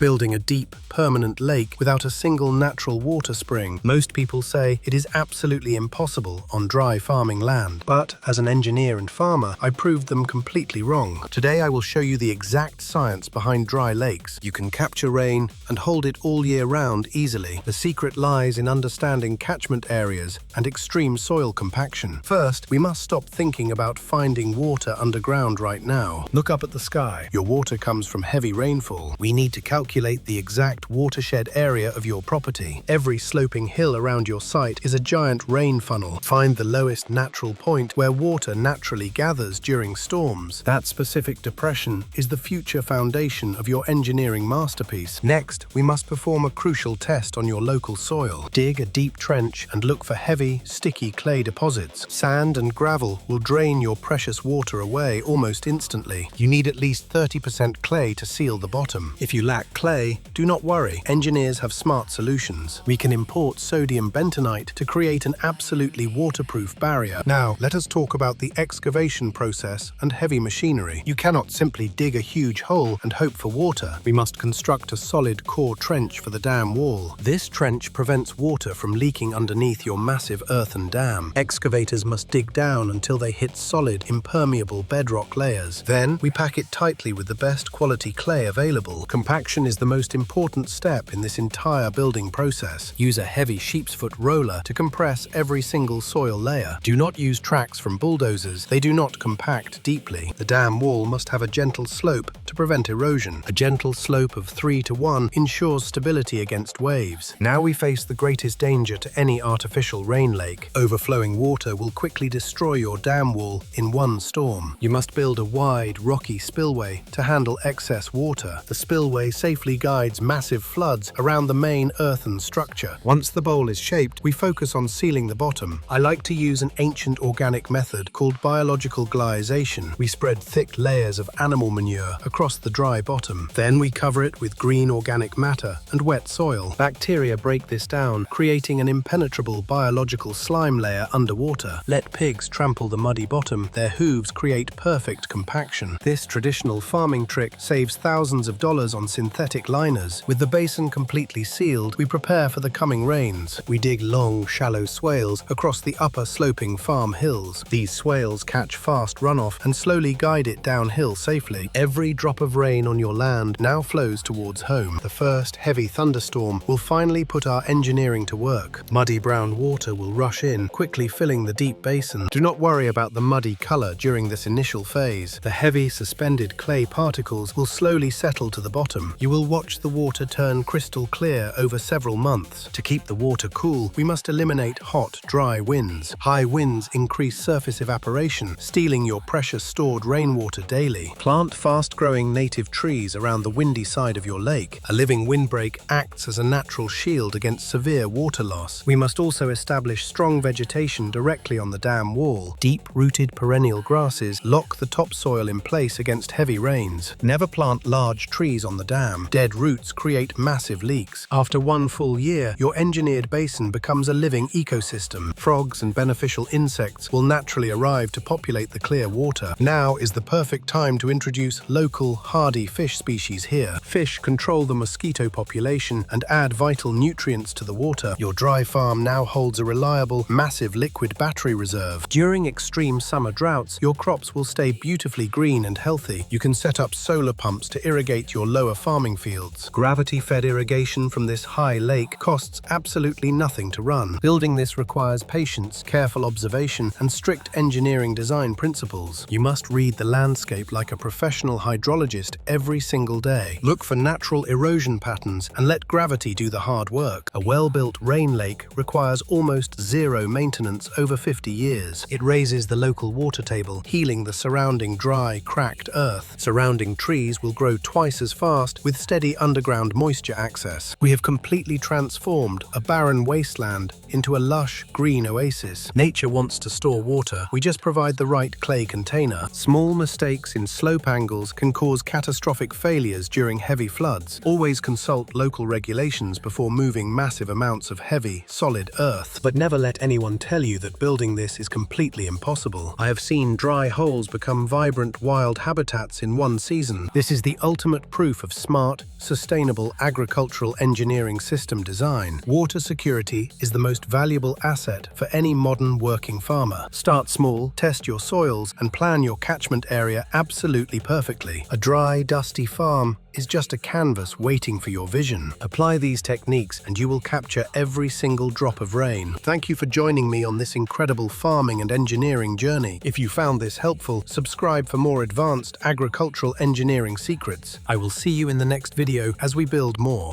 building a deep, permanent lake without a single natural water spring. Most people say it is absolutely impossible on dry farming land. But as an engineer and farmer, I proved them completely wrong. Today I will show you the exact science behind dry lakes. You can capture rain and hold it all year round easily. The secret lies in understanding catchment areas and extreme soil compaction. First, we must stop thinking about finding water underground right now. Look up at the sky. Your water comes from heavy rainfall. We need to calculate the exact watershed area of your property. Every sloping hill around your site is a giant rain funnel. Find the lowest natural point where water naturally gathers during storms. That specific depression is the future foundation of your engineering masterpiece. Next, we must perform a crucial test on your local soil. Dig a deep trench and look for heavy, sticky clay deposits. Sand and gravel will drain your precious water away almost instantly. You need at least 30% clay to seal the bottom. If you lack clay, do not worry. Engineers have smart solutions. We can import sodium bentonite to create an absolutely waterproof barrier. Now, let us talk about the excavation process and heavy machinery. You cannot simply dig a huge hole and hope for water. We must construct a solid core trench for the dam wall. This trench prevents water from leaking underneath your massive earthen dam. Excavators must dig down until they hit solid, impermeable bedrock layers. Then, we pack it tightly with the best quality clay available. Compaction is the most important step in this entire building process. Use a heavy sheep's foot roller to compress every single soil layer. Do not use tracks from bulldozers. They do not compact deeply. The dam wall must have a gentle slope to prevent erosion. A gentle slope of 3:1 ensures stability against waves. Now we face the greatest danger to any artificial rain lake. Overflowing water will quickly destroy your dam wall in one storm. You must build a wide, rocky spillway to handle excess water. The spillway safely guides massive floods around the main earthen structure. Once the bowl is shaped, we focus on sealing the bottom. I like to use an ancient organic method called biological glyization. We spread thick layers of animal manure across the dry bottom. Then we cover it with green organic matter and wet soil. Bacteria break this down, creating an impenetrable biological slime layer underwater. Let pigs trample the muddy bottom. Their hooves create perfect compaction. This traditional farming trick saves thousands of dollars on synthetic liners. With the basin completely sealed, we prepare for the coming rains. We dig long, shallow swales across the upper sloping farm hills. These swales catch fast runoff and slowly guide it downhill safely. Every drop of rain on your land now flows towards home. The first heavy thunderstorm will finally put our engineering to work. Muddy brown water will rush in, quickly filling the deep basin. Do not worry about the muddy color during this initial phase. The heavy, suspended clay particles will slowly settle to the bottom. You will watch the water turn crystal clear over several months. To keep the water cool, we must eliminate hot, dry winds. High winds increase surface evaporation, stealing your precious stored rainwater daily. Plant fast-growing native trees around the windy side of your lake. A living windbreak acts as a natural shield against severe water loss. We must also establish strong vegetation directly on the dam wall. Deep-rooted perennial grasses lock the topsoil in place against heavy rains. Never plant large trees on the dam. Dead roots create massive leaks. After one full year, your engineered basin becomes a living ecosystem. Frogs and beneficial insects will naturally arrive to populate the clear water. Now is the perfect time to introduce local, hardy fish species here. Fish control the mosquito population and add vital nutrients to the water. Your dry farm now holds a reliable, massive liquid battery reserve. During extreme summer droughts, your crops will stay beautifully green and healthy. You can set up solar pumps to irrigate your lower farming fields. Gravity-fed irrigation from this high lake costs absolutely nothing to run. Building this requires patience, careful observation, and strict engineering design principles. You must read the landscape like a professional hydrologist every single day. Look for natural erosion patterns and let gravity do the hard work. A well-built rain lake requires almost zero maintenance over 50 years. It raises the local water table, healing the surrounding dry, cracked earth. Surrounding trees will grow twice as fast with steady underground moisture access. We have completely transformed a barren wasteland into a lush, green oasis. Nature wants to store water. We just provide the right clay container. Small mistakes in slope angles can cause catastrophic failures during heavy floods. Always consult local regulations before moving massive amounts of heavy, solid earth. But never let anyone tell you that building this is completely impossible. I have seen dry holes become vibrant wild habitats in one season. This is the ultimate proof of smart smart, sustainable agricultural engineering system design, water security is the most valuable asset for any modern working farmer. Start small, test your soils, and plan your catchment area absolutely perfectly. A dry, dusty farm is just a canvas waiting for your vision. Apply these techniques and you will capture every single drop of rain. Thank you for joining me on this incredible farming and engineering journey. If you found this helpful, subscribe for more advanced agricultural engineering secrets. I will see you in the next video as we build more.